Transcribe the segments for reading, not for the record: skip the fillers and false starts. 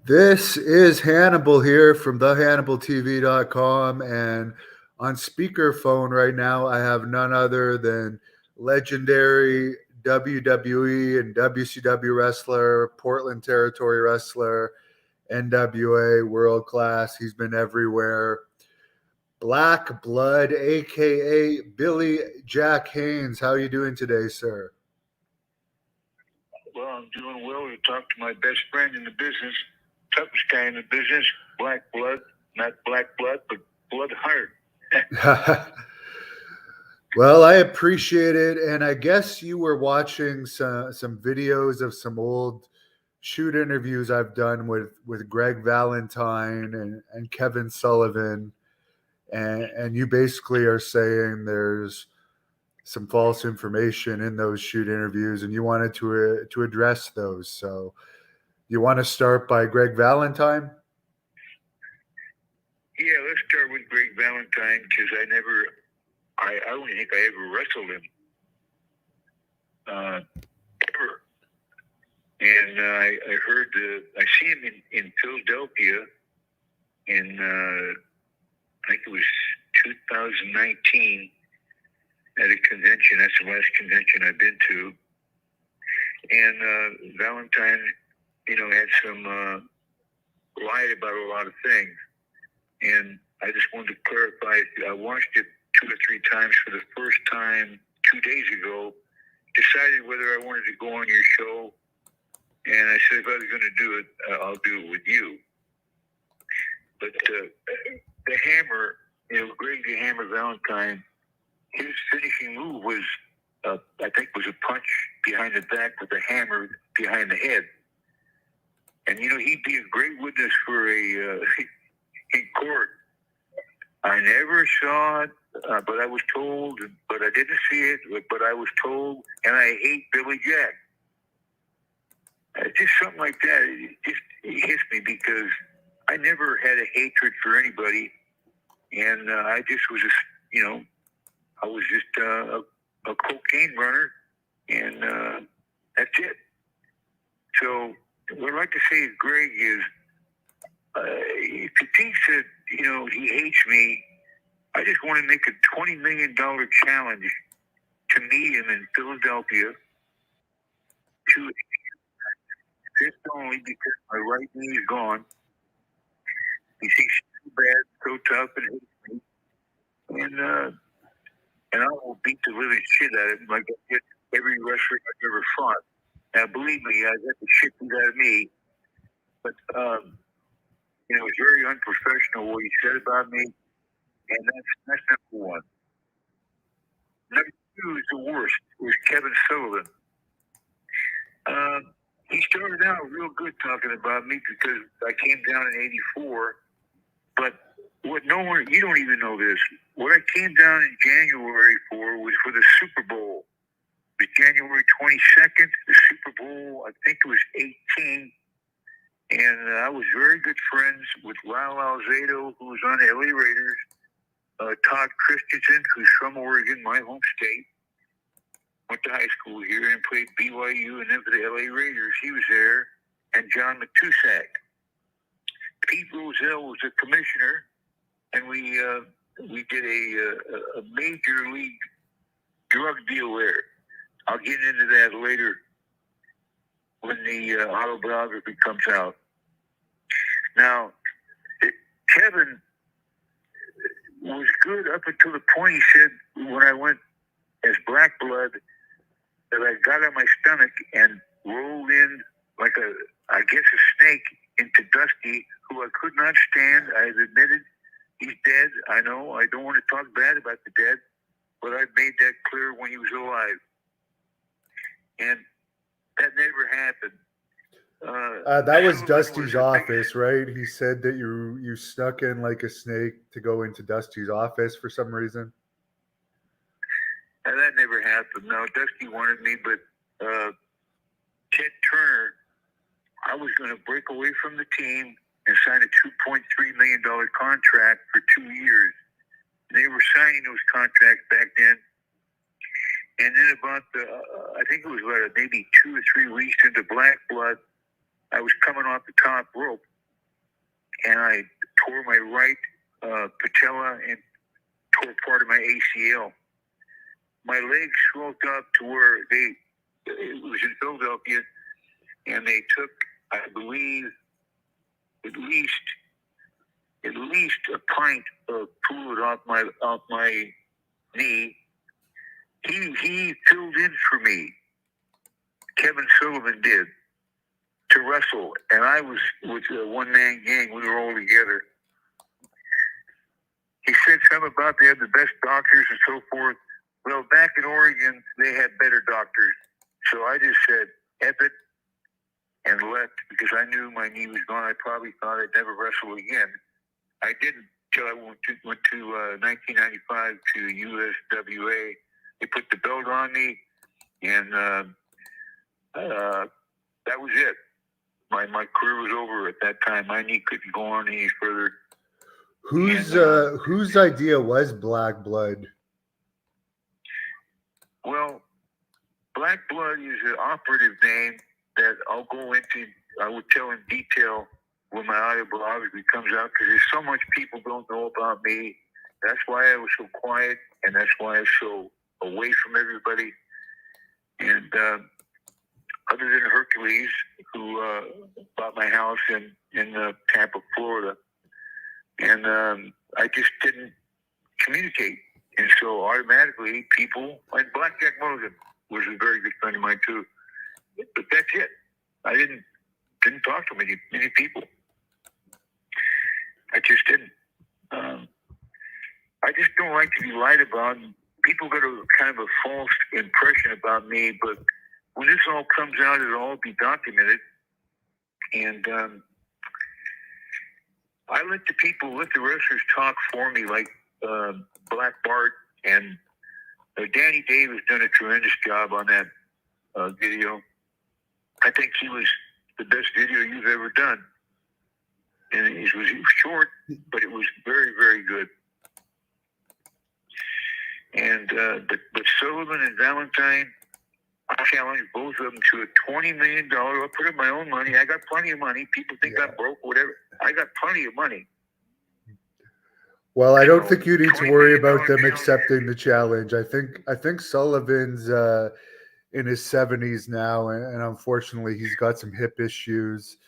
This is Hannibal here from thehannibaltv.com, and on speakerphone right now I have none other than legendary WWE and WCW wrestler, Portland Territory wrestler, NWA world class. He's been everywhere. Black Blood, aka Billy Jack Haynes. How are you doing today, sir? Well, I'm doing well to talk to my best friend in the business, toughest guy in the business, Black Blood, not Black Blood, but Blood Heart. Well, I appreciate it, and I guess you were watching some videos of some old shoot interviews I've done with Greg Valentine and Kevin Sullivan, and you basically are saying there's some false information in those shoot interviews, and you wanted to address those. So, you want to start by Greg Valentine? Yeah, let's start with Greg Valentine because I don't think I ever wrestled him. Ever. And I heard, I see him in Philadelphia in, I think it was 2019 at a convention. That's the last convention I've been to. And Valentine, had some lied about a lot of things. And I just wanted to clarify, I watched it 2 or 3 times for the first time 2 days ago, decided whether I wanted to go on your show, and I said if I was going to do it, I'll do it with you. But the Hammer, Greg the Hammer Valentine, his finishing move was, I think, was a punch behind the back with a hammer behind the head. And, he'd be a great witness for in court. I never saw it, but I was told, but I didn't see it, but I was told, and I hate Billy Jack. Just something like that, it hits me because I never had a hatred for anybody, and I just was I was just a cocaine runner, and that's it. So what I'd like to say to Greg is, if he thinks that, he hates me, I just want to make a $20 million challenge to meet him in Philadelphia, to just only because my right knee is gone. He thinks so bad, so tough, and hates me. And I will beat the living shit out of him like I did every wrestler I've ever fought. Now, believe me, I got the shit beat out of me. But, it was very unprofessional what he said about me, and that's number one. Number 2 is the worst. It was Kevin Sullivan. He started out real good talking about me because I came down in '84, but you don't even know this. What I came down in January for was for the Super Bowl. It was January 22nd, the Super Bowl, I think it was 18. And I was very good friends with Lyle Alzado, who was on the LA Raiders, Todd Christensen, who's from Oregon, my home state, went to high school here and played BYU and then for the LA Raiders. He was there, and John Matusak. Pete Rozelle was the commissioner, and we did a major league drug deal there. I'll get into that later when the autobiography comes out. Now, Kevin was good up until the point he said when I went as Black Blood that I got on my stomach and rolled in like a snake into Dusty, who I could not stand. I've admitted he's dead. I know. I don't want to talk bad about the dead, but I made that clear when he was alive. And that never happened. That was Dusty's office, right? He said that you snuck in like a snake to go into Dusty's office for some reason. And that never happened. No, Dusty wanted me, but Ted Turner, I was going to break away from the team and sign a $2.3 million contract for 2 years. They were signing those contracts back then. And then about I think it was maybe 2 or 3 weeks into Black Blood, I was coming off the top rope, and I tore my right patella and tore part of my ACL. My legs swelled up to where it was in Philadelphia, and they took, I believe, at least a pint of fluid off my knee. He filled in for me. Kevin Sullivan did, to wrestle, and I was with a one-man gang. We were all together. He said something about they had the best doctors and so forth. Well, back in Oregon, they had better doctors. So I just said, F it, and left because I knew my knee was gone. I probably thought I'd never wrestle again. I didn't until I went to 1995 to USWA. They put the belt on me, and that was it. My career was over at that time. My knee couldn't go on any further. Whose idea was Black Blood? Well, Black Blood is an operative name that I'll go into. I will tell in detail when my autobiography comes out, because there's so much people don't know about me. That's why I was so quiet, and that's why I was so away from everybody. And other than Hercules, who bought my house in Tampa, Florida, and I just didn't communicate. And so automatically people, like Blackjack Mulligan was a very good friend of mine too. But that's it. I didn't talk to many people. I just didn't. I just don't like to be lied about. People got a kind of a false impression about me, but when this all comes out, it'll all be documented. And I let the wrestlers talk for me, like Black Bart, and Danny Dave has done a tremendous job on that video. I think he was the best video you've ever done. And it was short, but it was very, very good. And but Sullivan and Valentine, I challenged both of them to a $20 million. I put in my own money. I got plenty of money. People think I'm broke, whatever. I got plenty of money. Well, I don't think you need to worry about them accepting the challenge. I think Sullivan's in his 70s now, and unfortunately, he's got some hip issues.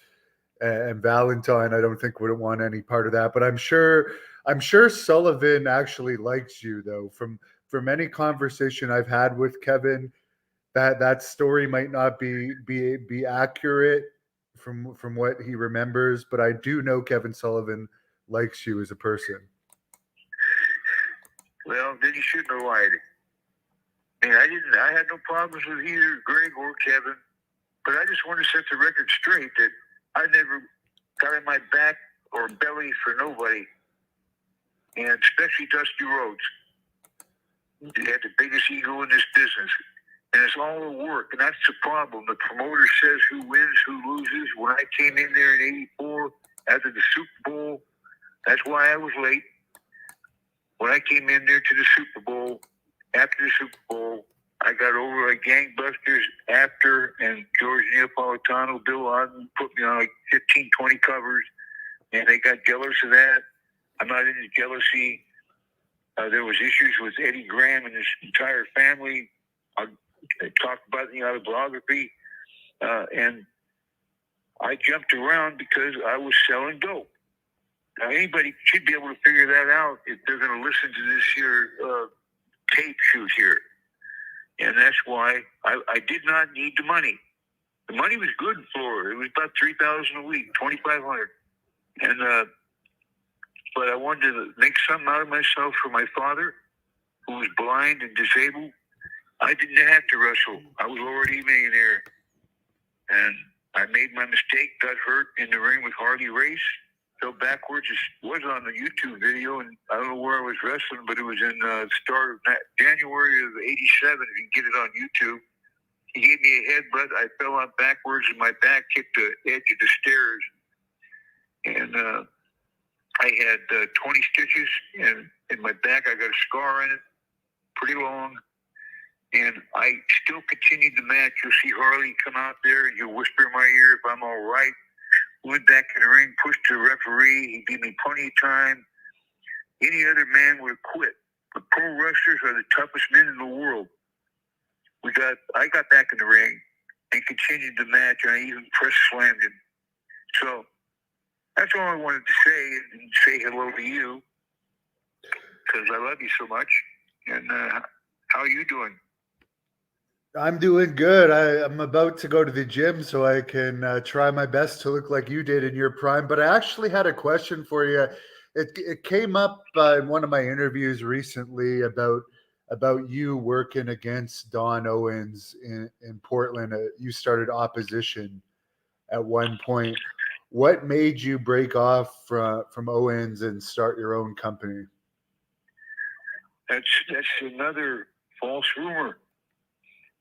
And Valentine, I don't think would want any part of that. But I'm sure Sullivan actually likes you, though. From any conversation I've had with Kevin, that story might not be accurate from what he remembers, but I do know Kevin Sullivan likes you as a person. Well, then you shouldn't have lied. And I had no problems with either Greg or Kevin, but I just want to set the record straight that I never got in my back or belly for nobody, and especially Dusty Rhodes. He had the biggest ego in this business, and it's all a work, and that's the problem. The promoter says who wins, who loses. When I came in there in '84 after the Super Bowl, that's why I was late. When I came in there to the Super Bowl, after the Super Bowl, I got over like gangbusters after, and George Neapolitano, Bill Otten put me on like 15, 20 covers, and they got jealous of that. I'm not into jealousy. There was issues with Eddie Graham and his entire family. I talked about it in the autobiography, and I jumped around because I was selling dope. Now, anybody should be able to figure that out if they're going to listen to this here tape shoot here. And that's why I did not need the money. The money was good in Florida. It was about $3,000 a week, $2,500, and but I wanted to make something out of myself for my father, who was blind and disabled. I didn't have to wrestle. I was already a millionaire, and I made my mistake. Got hurt in the ring with Harley Race. Fell backwards. It was on the YouTube video, and I don't know where I was wrestling, but it was in the start of January of '87. If you can get it on YouTube. He gave me a headbutt. I fell out backwards, and my back hit the edge of the stairs. And I had 20 stitches in my back. I got a scar in it, pretty long. And I still continued the match. You'll see Harley come out there, and he'll whisper in my ear if I'm all right. went back in the ring, pushed the referee. He gave me plenty of time. Any other man would have quit. The pro wrestlers are the toughest men in the world. I got back in the ring and continued the match, and I even press slammed him. So that's all I wanted to say, and say hello to you, because I love you so much. And how are you doing? I'm doing good. I'm about to go to the gym so I can try my best to look like you did in your prime. But I actually had a question for you. It came up in one of my interviews recently about you working against Don Owens in Portland. You started opposition at one point. What made you break off from Owens and start your own company? That's another false rumor.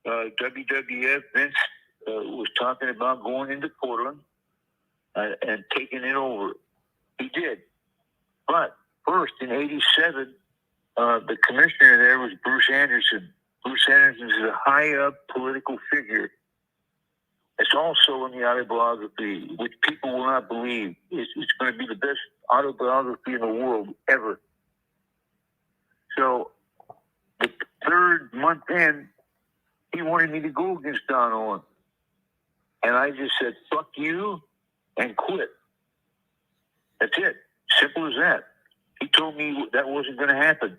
WWF, Vince was talking about going into Portland and taking it over. He did. But first, in '87, the commissioner there was Bruce Anderson. Bruce Anderson is a high-up political figure. It's also in the autobiography, which people will not believe. It's going to be the best autobiography in the world ever. So the third month in, he wanted me to go against Don Owens. And I just said, fuck you, and quit. That's it. Simple as that. He told me that wasn't going to happen.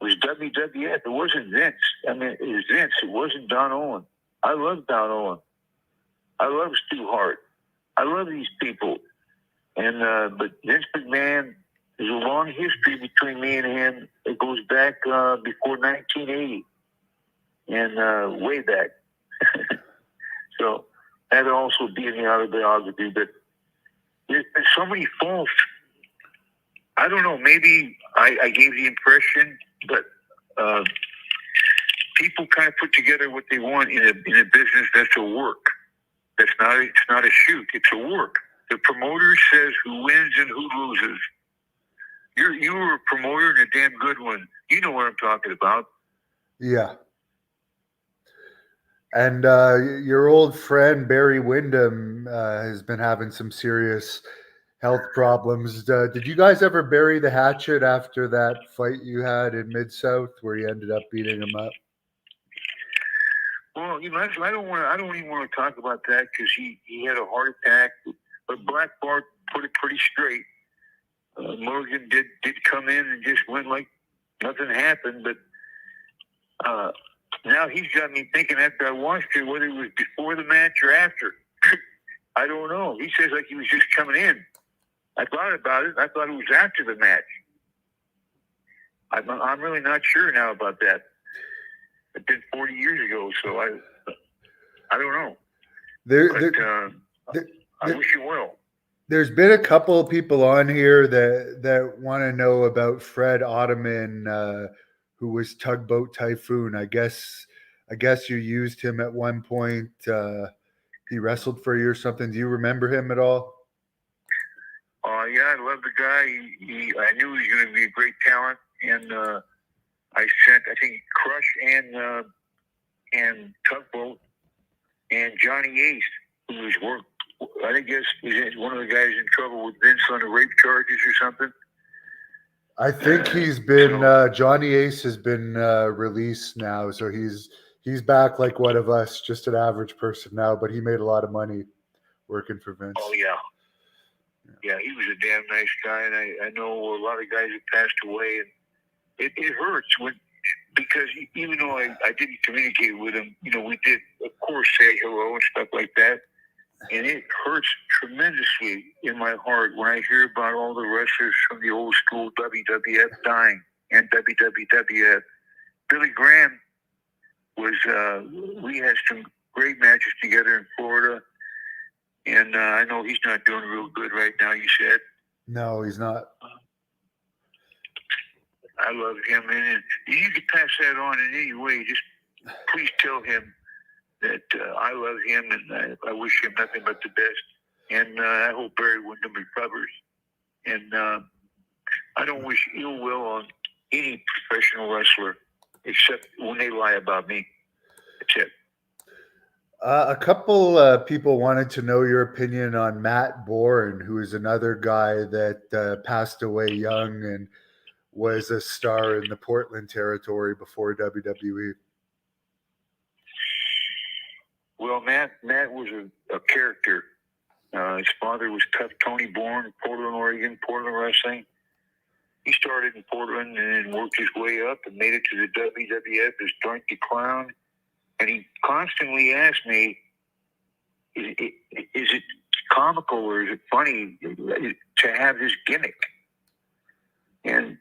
It was WWF. It wasn't Vince. I mean, it was Vince. It wasn't Don Owens. I love Don Owens. I love Stu Hart. I love these people. And but Vince McMahon, there's a long history between me and him. It goes back before 1980 and way back. So that'll also be in the autobiography. But there's so many false. I don't know. Maybe I gave the impression, but people kind of put together what they want in a business that's a work. It's not a shoot. It's a work. The promoter says who wins and who loses. You were a promoter and a damn good one. You know what I'm talking about. Yeah. And your old friend Barry Windham has been having some serious health problems. Did you guys ever bury the hatchet after that fight you had in Mid-South where you ended up beating him up? Well, I don't even want to talk about that because he had a heart attack. But Black Bart put it pretty straight. Morgan did come in and just went like nothing happened. But now he's got me thinking after I watched it whether it was before the match or after. I don't know. He says like he was just coming in. I thought about it. I thought it was after the match. I'm really not sure now about that. It's been 40 years ago, so I don't know. I wish you well. There's been a couple of people on here that want to know about Fred Ottoman, who was Tugboat Typhoon. I guess you used him at one point. He wrestled for you or something. Do you remember him at all? Yeah, I love the guy. I knew he was going to be a great talent, and I think Crush and Tugboat and Johnny Ace, who was I guess he's one of the guys in trouble with Vince on the rape charges or something. I think he's been Johnny Ace has been released now, so he's back like one of us, just an average person now. But he made a lot of money working for Vince. Oh yeah. Yeah, he was a damn nice guy, and I know a lot of guys have passed away, and it hurts because even though I didn't communicate with him, we did, of course, say hello and stuff like that, and it hurts tremendously in my heart when I hear about all the wrestlers from the old school WWF dying and WWF. Billy Graham we had some great matches together in Florida. And I know he's not doing real good right now, you said. No, he's not. I love him. And you can pass that on in any way. Just please tell him that I love him and I wish him nothing but the best. And I hope Barry Windham recovers. And I don't wish ill will on any professional wrestler except when they lie about me. That's it. A couple people wanted to know your opinion on Matt Bourne, who is another guy that passed away young and was a star in the Portland territory before WWE. Well, Matt was a character. His father was Tough Tony Bourne, Portland, Oregon, Portland Wrestling. He started in Portland and then worked his way up and made it to the WWF as Doink the Clown. And he constantly asked me, is it comical or is it funny to have this gimmick? And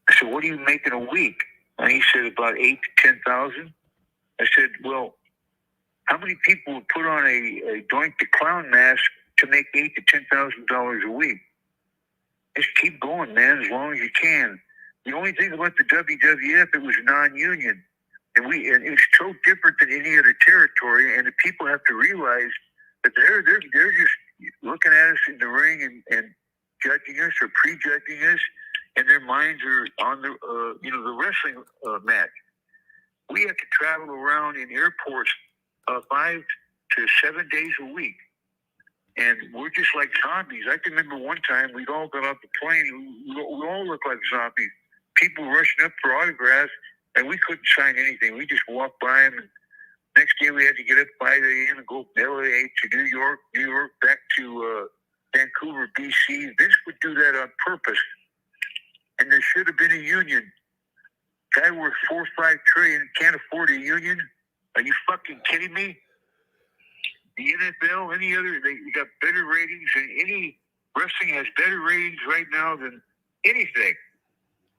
I said, what are you making a week? And he said, about 8,000 to 10,000. I said, well, how many people would put on a Doink the Clown mask to make $8,000 to $10,000 a week? Just keep going, man, as long as you can. The only thing about the WWF, it was non-union, and it's so different than any other territory. And the people have to realize that they're just looking at us in the ring and judging us or prejudging us, and their minds are on the the wrestling match. We have to travel around in airports 5 to 7 days a week. And we're just like zombies. I can remember one time we'd all got off the plane. We all looked like zombies. People rushing up for autographs, and we couldn't sign anything. We just walked by them. And next day we had to get up 5 a.m. and go LA to New York, back to Vancouver, BC. Vince would do that on purpose. And there should have been a union. Guy works 4 or 5 trillion and can't afford a union? Are you fucking kidding me? The NFL, any other, they got better ratings, and any wrestling has better ratings right now than anything.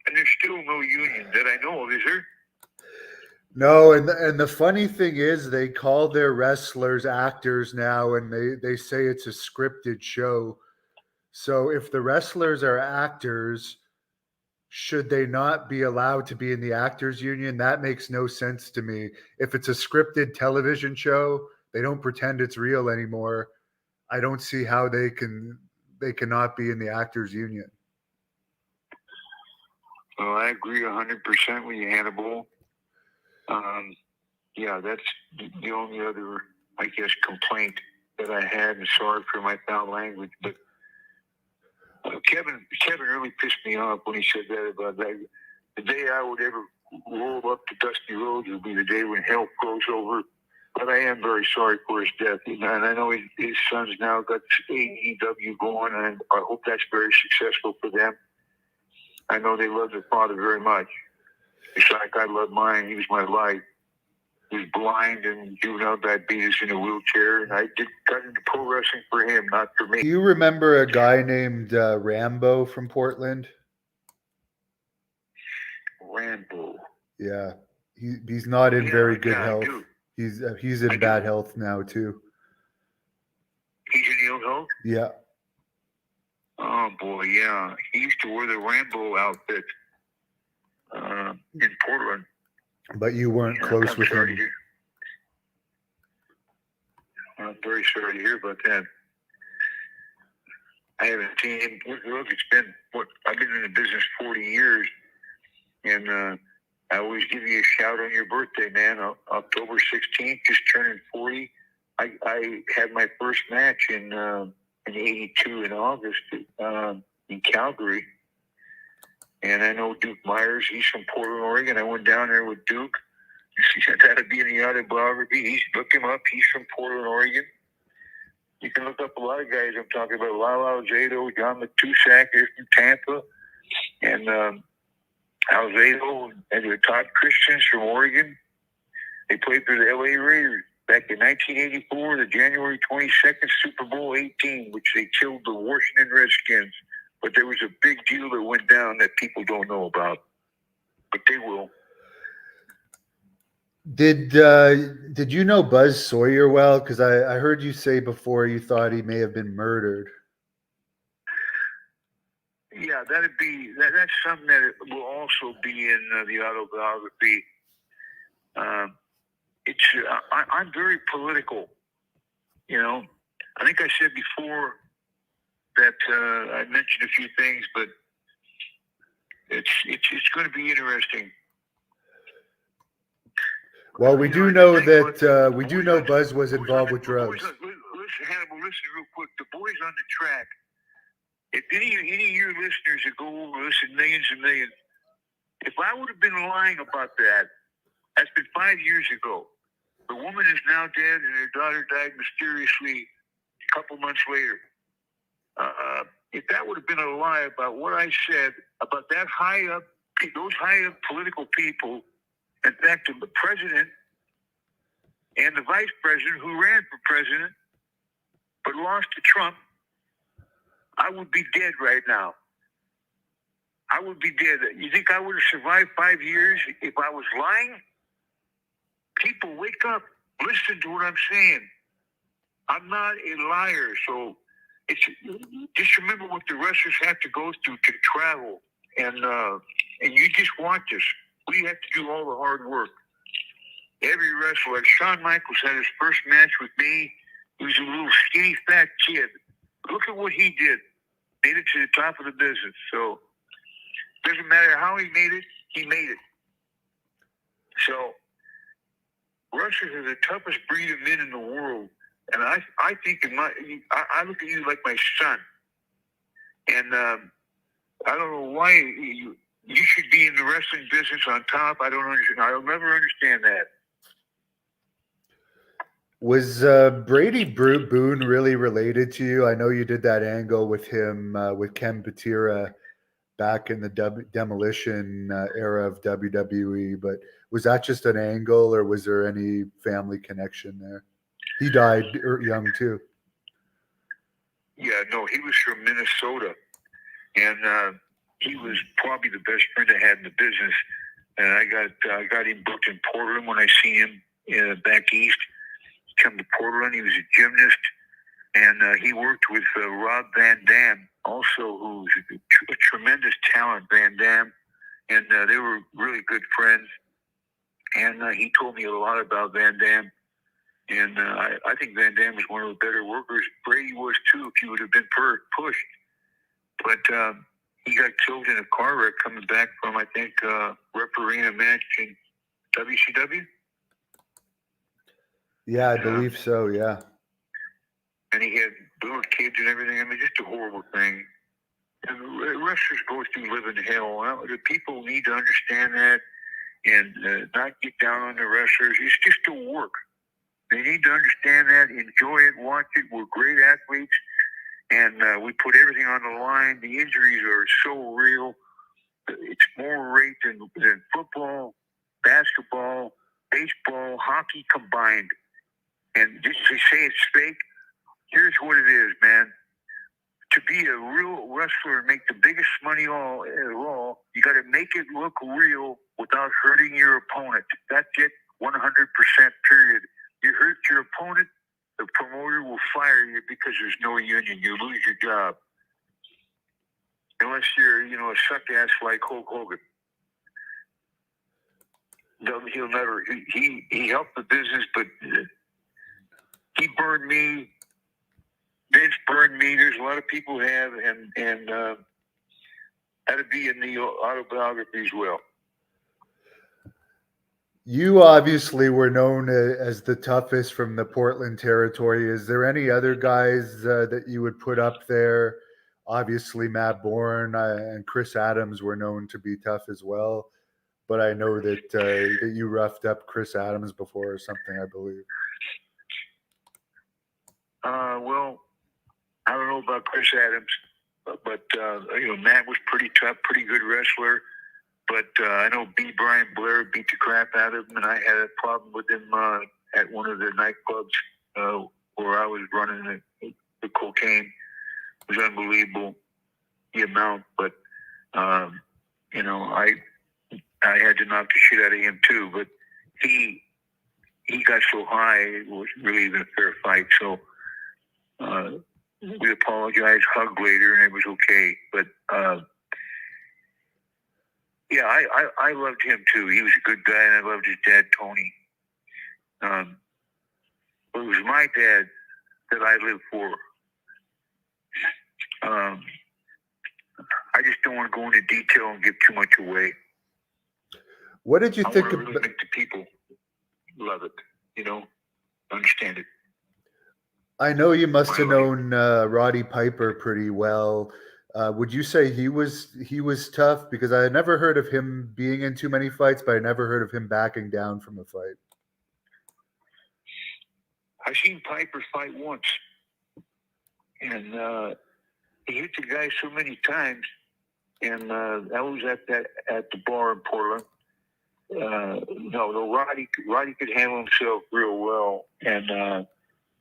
And there's still no union that I know of, is there? No, and the funny thing is they call their wrestlers actors now, and they say it's a scripted show. So if the wrestlers are actors, should they not be allowed to be in the actors union? That makes no sense to me. If it's a scripted television show, they don't pretend it's real anymore. I don't see how they cannot be in the actors union. Well, I agree 100% with you, Hannibal. Yeah, that's the only other, I guess, complaint that I had. And sorry for my foul language, but Kevin really pissed me off when he said that about that. The day I would ever roll up to Dusty Roads would be the day when hell froze over. But I am very sorry for his death. And I know his son's now got AEW going, and I hope that's very successful for them. I know they love their father very much. It's like I love mine. He was my life. He was blind and juvenile diabetes in a wheelchair, and I got into pro wrestling for him, not for me. Do you remember a guy named Rambo from Portland? Rambo. Yeah, he's not in very good health. He's in bad health now too. He's in ill health? Yeah. Oh boy, yeah. He used to wear the Rambo outfit in Portland. But you weren't close with him. I'm very sorry to hear about that. I haven't seen him. Look, it's been I've been in the business 40 years, and I always give you a shout on your birthday, man. October 16th, just turning 40. I had my first match in '82 in August in Calgary. And I know Duke Myers. He's from Portland, Oregon. I went down there with Duke. He said that'd be in the autobiography. Look him up. He's from Portland, Oregon. You can look up a lot of guys I'm talking about. Lalo Alzado, John Matusak, they're from Tampa. And Alzado and Todd Christians from Oregon. They played for the LA Raiders back in 1984, the January 22nd, Super Bowl 18, which they killed the Washington Redskins. But there was a big deal that went down that people don't know about. But they will. Did you know Buzz Sawyer well? Because I heard you say before you thought he may have been murdered. Yeah, that's something that will also be in the autobiography. I'm very political. You know, I think I said before that I mentioned a few things, but it's going to be interesting. Well, we do know that we do know Buzz was involved with drugs. Listen, Hannibal, listen real quick. The boys on the track. If any of your listeners that go over, listen, millions and millions. If I would have been lying about that, that's been 5 years ago. The woman is now dead, and her daughter died mysteriously a couple months later. If that would have been a lie about what I said about that high up, those high up political people, in fact, the president and the vice president who ran for president but lost to Trump, I would be dead right now. I would be dead. You think I would have survived 5 years if I was lying? People, wake up. Listen to what I'm saying. I'm not a liar. So it's just remember what the wrestlers have to go through to travel. And you just watch us. We have to do all the hard work. Every wrestler, like Shawn Michaels had his first match with me. He was a little skinny, fat kid. Look at what he did. Made it to the top of the business. So doesn't matter how he made it, he made it. So wrestlers are the toughest breed of men in the world. And I think I look at you like my son. And I don't know why you should be in the wrestling business on top. I don't understand. I'll never understand that. Was Brady Boone really related to you? I know you did that angle with him, with Ken Patera back in the demolition era of WWE, but was that just an angle or was there any family connection there? He died young too. Yeah, no, he was from Minnesota, and he was probably the best friend I had in the business. And I got him booked in Portland when I seen him back east. Come to Portland. He was a gymnast, and he worked with Rob Van Dam, also, who's a tremendous talent, Van Dam, and they were really good friends. And he told me a lot about Van Dam, and I think Van Dam was one of the better workers. Brady was too, if he would have been pushed. But he got killed in a car wreck coming back from, I think, refereeing a match in WCW. Yeah, I believe so, yeah. And he had little kids and everything. I mean, just a horrible thing. And wrestlers go through living hell. Well, the people need to understand that and not get down on the wrestlers. It's just a work. They need to understand that, enjoy it, watch it. We're great athletes, and we put everything on the line. The injuries are so real. It's more rate than football, basketball, baseball, hockey combined. And just to say it's fake, here's what it is, man. To be a real wrestler and make the biggest money at all, you got to make it look real without hurting your opponent. That's it, 100%, period. You hurt your opponent, the promoter will fire you because there's no union. You lose your job. Unless you're, a suck-ass like Hulk Hogan. He'll never, he helped the business, but he burned me. Vince burned me. There's a lot of people who have, and had to be in the autobiography as well. You obviously were known as the toughest from the Portland territory. Is there any other guys that you would put up there? Obviously, Matt Bourne and Chris Adams were known to be tough as well. But I know that you roughed up Chris Adams before or something, I believe. Well, I don't know about Chris Adams, but Matt was pretty tough, pretty good wrestler. But I know B. Brian Blair beat the crap out of him, and I had a problem with him at one of the nightclubs where I was running the cocaine. It was unbelievable, the amount. But I had to knock the shit out of him too. But he got so high, it wasn't really even a fair fight. So we apologized, hugged later, and it was okay. But yeah, I loved him too. He was a good guy, and I loved his dad, Tony. But it was my dad that I lived for. I just don't want to go into detail and give too much away. What did you think about? Really make the people love it. Understand it. I know you must have known Roddy Piper pretty well. Would you say he was tough? Because I had never heard of him being in too many fights, but I never heard of him backing down from a fight. I've seen Piper fight once, and he hit the guy so many times, and that was at the bar in Portland. No, Roddy could handle himself real well, and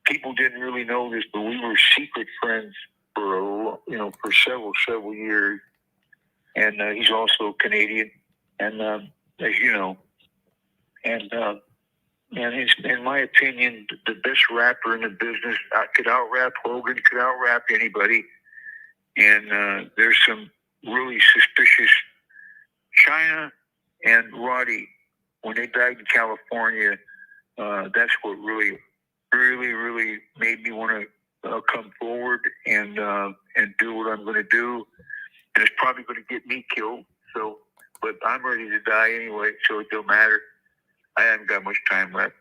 people didn't really know this, but we were secret friends for several years. And he's also Canadian, and as you know, and in my opinion, the best rapper in the business. I could out-rap Hogan, could out-rap anybody, and there's some really suspicious. China and Roddy, when they died in California, that's what really made me want to come forward and do what I'm going to do. And it's probably going to get me killed. So, but I'm ready to die anyway, so it don't matter. I haven't got much time left.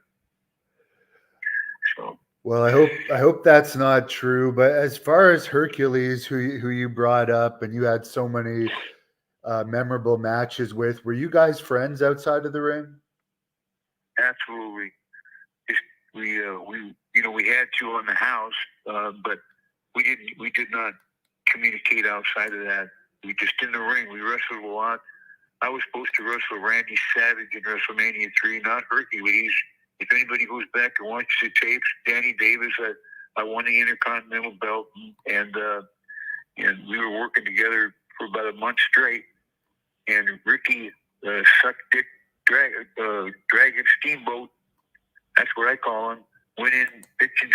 So. Well, I hope that's not true. But as far as Hercules, who you brought up, and you had so many memorable matches with, were you guys friends outside of the ring? Absolutely. We had you on the house, but we did not communicate outside of that. We just in the ring. We wrestled a lot. I was supposed to wrestle Randy Savage in WrestleMania 3, not Hercules. If anybody goes back and watches the tapes, Danny Davis, I won the Intercontinental belt, and we were working together for about a month straight. And Ricky sucked dick, Dragon Steamboat. That's what I call him. Went in, bitching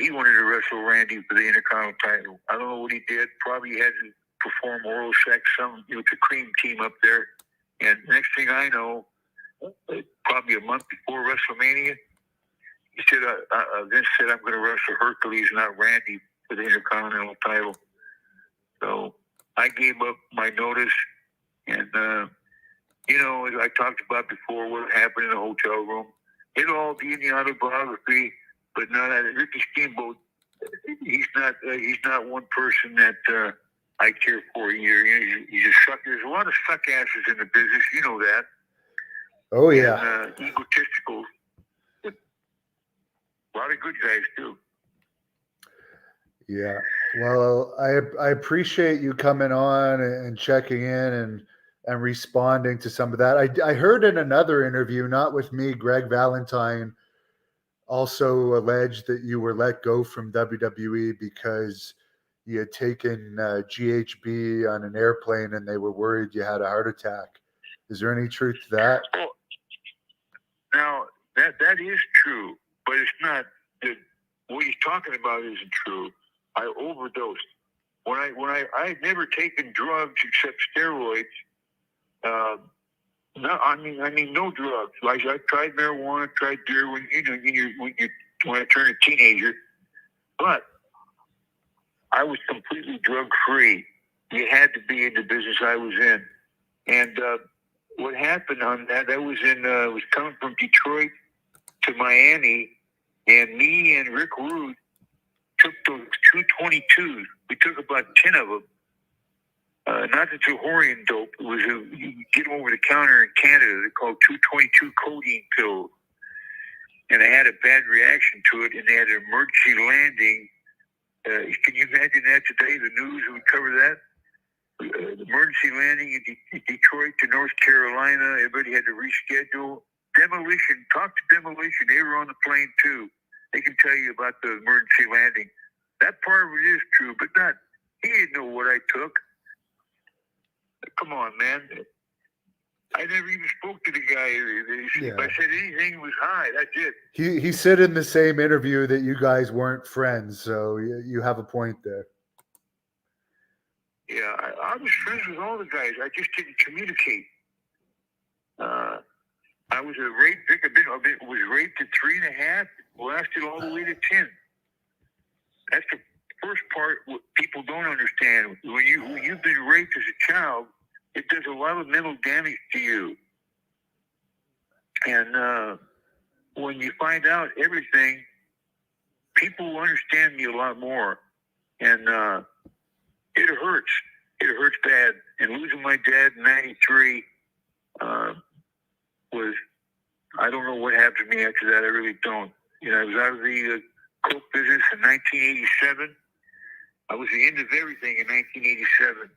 he wanted to wrestle Randy for the Intercontinental title. I don't know what he did. Probably had to perform oral sex, with the cream team up there. And next thing I know, probably a month before WrestleMania, he said, Vince said, I'm going to wrestle Hercules, not Randy, for the Intercontinental title. So I gave up my notice. And, as I talked about before, what happened in the hotel room, it'll all be in the autobiography, but not at Ricky Steamboat. He's not one person that I care for either. He's a sucker. There's a lot of suck asses in the business. You know that. Oh, yeah. And, egotistical. But a lot of good guys, too. Yeah. Well, I appreciate you coming on and checking in and responding to some of that. I heard in another interview, not with me, Greg Valentine also alleged that you were let go from WWE because you had taken GHB on an airplane and they were worried you had a heart attack. Is there any truth to that? Oh, now, that is true, but it's not. What he's talking about isn't true. I overdosed. When I had never taken drugs except steroids. No drugs. Like I tried marijuana, tried beer when I turned a teenager, but I was completely drug free. You had to be in the business I was in, and what happened on that? That was was coming from Detroit to Miami, and me and Rick Rude took those 222s. We took about 10 of them. Not the Johorian dope. It was you get them over the counter in Canada. They're called 222 codeine pills. And I had a bad reaction to it, and they had an emergency landing. Can you imagine that today? The news would cover that. The emergency landing in Detroit to North Carolina. Everybody had to reschedule. Demolition. Talk to Demolition. They were on the plane too. They can tell you about the emergency landing. That part of it is true, but not. He didn't know what I took. Come on, man. I never even spoke to the guy. If I said anything, it was hi. That's it. He said in the same interview that you guys weren't friends, so you have a point there. Yeah, I was friends with all the guys. I just didn't communicate. I was a rape victim. I was raped at 3.5. Lasted all the way to 10. That's the first part. What people don't understand. When you've been raped as a child, it does a lot of mental damage to you. And when you find out everything, people will understand me a lot more. And it hurts. It hurts bad. And losing my dad in 93 was, I don't know what happened to me after that. I really don't. You know, I was out of the coke business in 1987. I was the end of everything in 1987.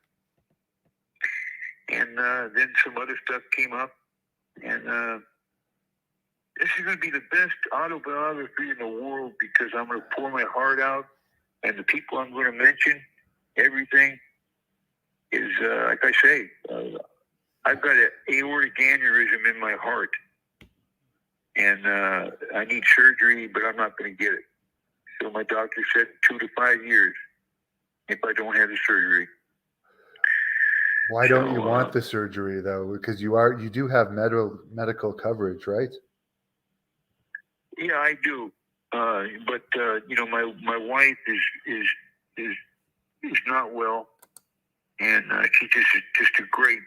And then some other stuff came up. And this is going to be the best autobiography in the world because I'm going to pour my heart out. And the people I'm going to mention, everything is, like I say, I've got an aortic aneurysm in my heart. And I need surgery, but I'm not going to get it. So my doctor said 2 to 5 years if I don't have the surgery. Why don't you want the surgery though? Because you do have medical coverage, right? Yeah, I do. But you know, my wife is not well, and she's just a great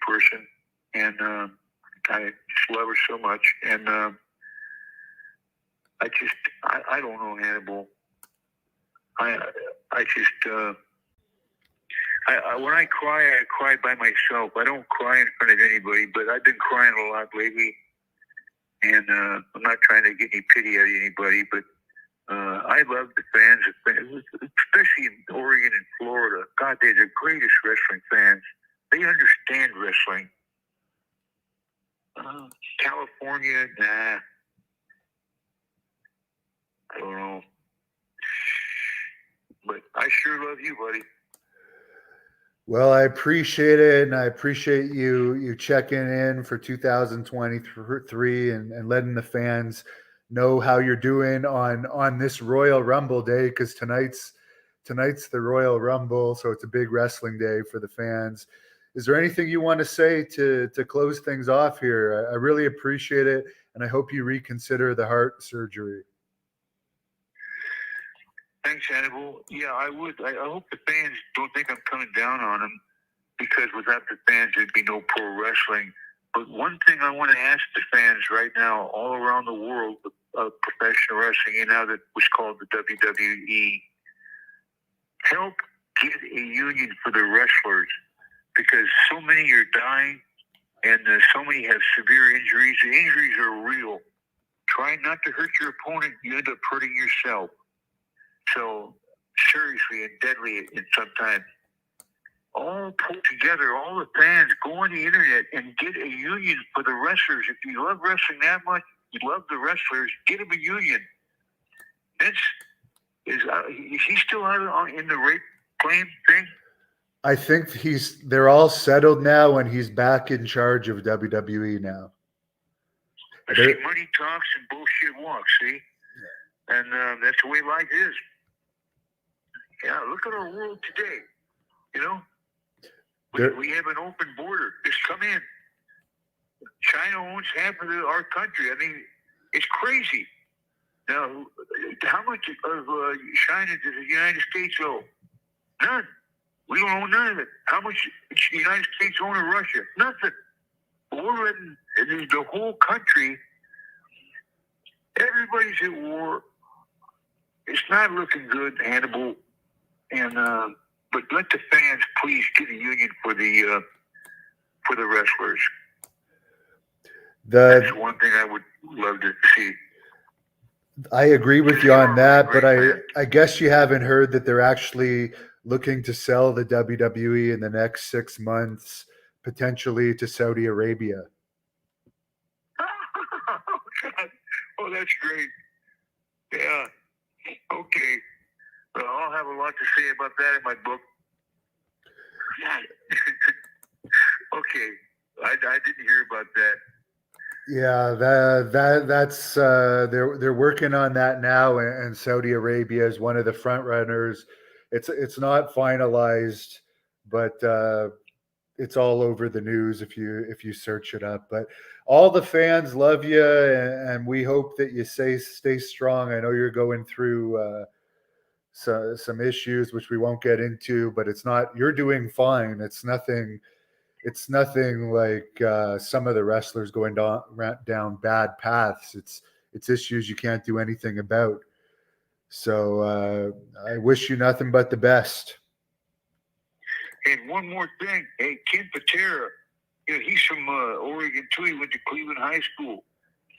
person, and I just love her so much. And I don't know, Hannibal. I just when I cry by myself. I don't cry in front of anybody, but I've been crying a lot lately. And I'm not trying to get any pity out of anybody, but I love the fans, especially in Oregon and Florida. God, they're the greatest wrestling fans. They understand wrestling. California, nah. I don't know. But I sure love you, buddy. Well, I appreciate it, and I appreciate you checking in for 2023 and letting the fans know how you're doing on this Royal Rumble day, because tonight's the Royal Rumble, so it's a big wrestling day for the fans. Is there anything you want to say to close things off here? I really appreciate it, and I hope you reconsider the heart surgery. Thanks, Hannibal. Yeah, I would. I hope the fans don't think I'm coming down on them, because without the fans, there'd be no pro wrestling. But one thing I want to ask the fans right now, all around the world of professional wrestling, and now that was called the WWE, help get a union for the wrestlers, because so many are dying, and so many have severe injuries. The injuries are real. Try not to hurt your opponent. You end up hurting yourself. So, seriously and deadly in sometimes. All pull together, all the fans, go on the internet and get a union for the wrestlers. If you love wrestling that much, you love the wrestlers, get them a union. Vince, is he still out in the rape claim thing? I think they're all settled now, and he's back in charge of WWE now. See, money talks and bullshit walks, see? And that's the way life is. Yeah, look at our world today. You know, we have an open border. Just come in. China owns half of our country. I mean, it's crazy. Now, how much of China does the United States owe? None. We don't own none of it. How much does the United States own of Russia? Nothing. But we're letting the whole country, everybody's at war. It's not looking good, Hannibal. And but let the fans please get a union for the wrestlers. That's one thing I would love to see. I agree with you on that, but I guess you haven't heard that they're actually looking to sell the WWE in the next 6 months, potentially to Saudi Arabia. Oh, that's great. Yeah. Okay. Well, I'll have a lot to say about that in my book. Okay. I didn't hear about that. Yeah, that's they're working on that now, and Saudi Arabia is one of the front runners. It's not finalized, but it's all over the news if you search it up. But all the fans love you, and we hope that you stay strong. I know you're going through some issues which we won't get into, but you're doing fine. It's nothing like some of the wrestlers going down bad paths. it's issues you can't do anything about. So I wish you nothing but the best. And one more thing, hey, Ken Patera, he's from Oregon too. He went to Cleveland High School.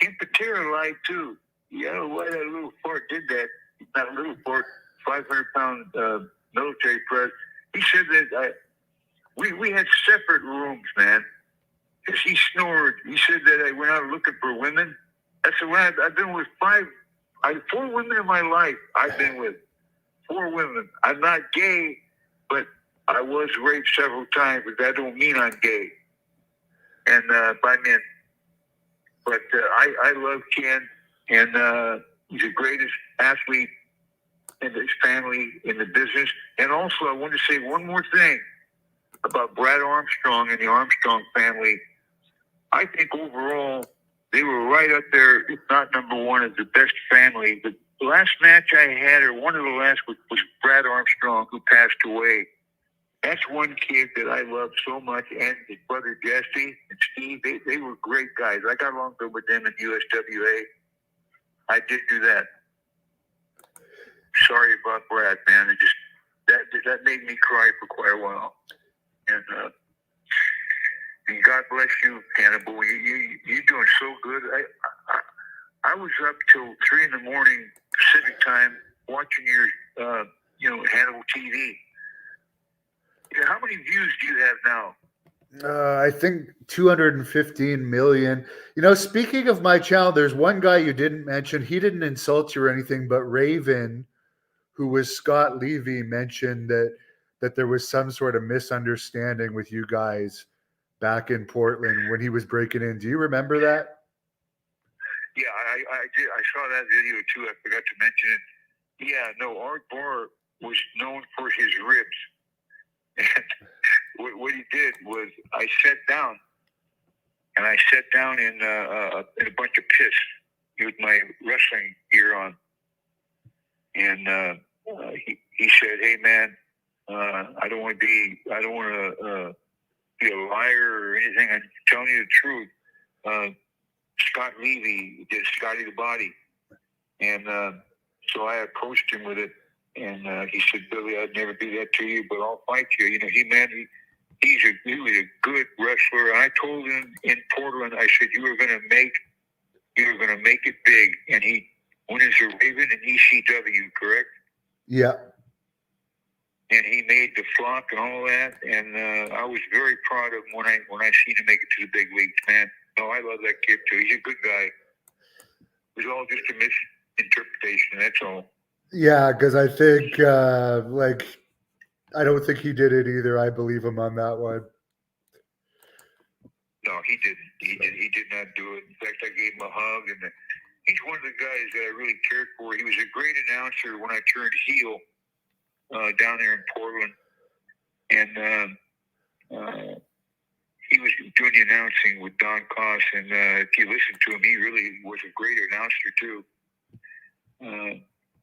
Ken Patera lied too. Yeah, why that little fart did that? Not a little fart, 500-pound military press. He said that we had separate rooms, man. Because he snored. He said that I went out looking for women. I said, well, I've been with 4 women in my life. I've been with 4 women. I'm not gay, but I was raped several times, but that don't mean I'm gay. And by men. But I love Ken, and he's the greatest athlete in his family, in the business. And also, I want to say one more thing about Brad Armstrong and the Armstrong family. I think overall, they were right up there, if not number one, as the best family. The last match I had, or one of the last, was Brad Armstrong, who passed away. That's one kid that I love so much, and his brother Jesse and Steve. They were great guys. I got along good with them in USWA. I did do that. Sorry about Brad, man. It just that made me cry for quite a while. And God bless you, Hannibal. You're doing so good. I was up till 3 in the morning Pacific time watching your Hannibal TV. How many views do you have now? I think 215 million. Speaking of my channel, there's one guy you didn't mention. He didn't insult you or anything, but Raven, who was Scott Levy, mentioned that there was some sort of misunderstanding with you guys back in Portland when he was breaking in. Do you remember that? Yeah, I did. I saw that video too. I forgot to mention it. Yeah, no, Art Barr was known for his ribs. And what he did was I sat down in a bunch of piss with my wrestling gear on. And he said, "Hey man, I don't want to be a liar or anything. I'm telling you the truth. Scott Levy did Scotty the Body." And so I approached him with it. And he said, "Billy, I'd never do that to you, but I'll fight you." He was a good wrestler. And I told him in Portland, I said, you were going to make it big. And he went as a Raven in ECW, correct? Yeah. And he made the flock and all that. And I was very proud of him when I seen him make it to the big leagues, man. No, I love that kid too. He's a good guy. It was all just a misinterpretation. That's all. Yeah, because I think, I don't think he did it either. I believe him on that one. No, he didn't. He did not do it. In fact, I gave him a hug, and he's one of the guys that I really cared for. He was a great announcer when I turned heel down there in Portland, and he was doing the announcing with Don Koss, and if you listen to him, he really was a great announcer too.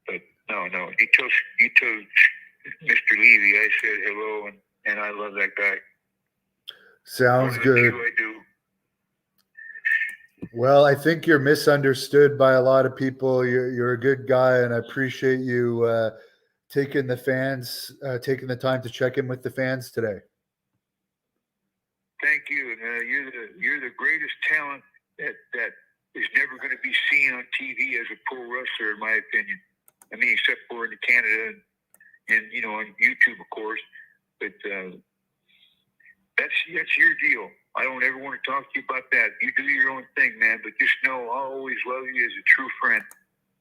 But no, he told Mr. Levy I said hello, and I love that guy. Sounds good. I do. Well, I think you're misunderstood by a lot of people. You're a good guy, and I appreciate you taking the time to check in with the fans today. Thank you, and you're the greatest talent that is never going to be seen on TV as a pro wrestler, in my opinion. I mean, except for in Canada and on YouTube, of course. But that's your deal. I don't ever want to talk to you about that. You do your own thing, man. But just know I'll always love you as a true friend.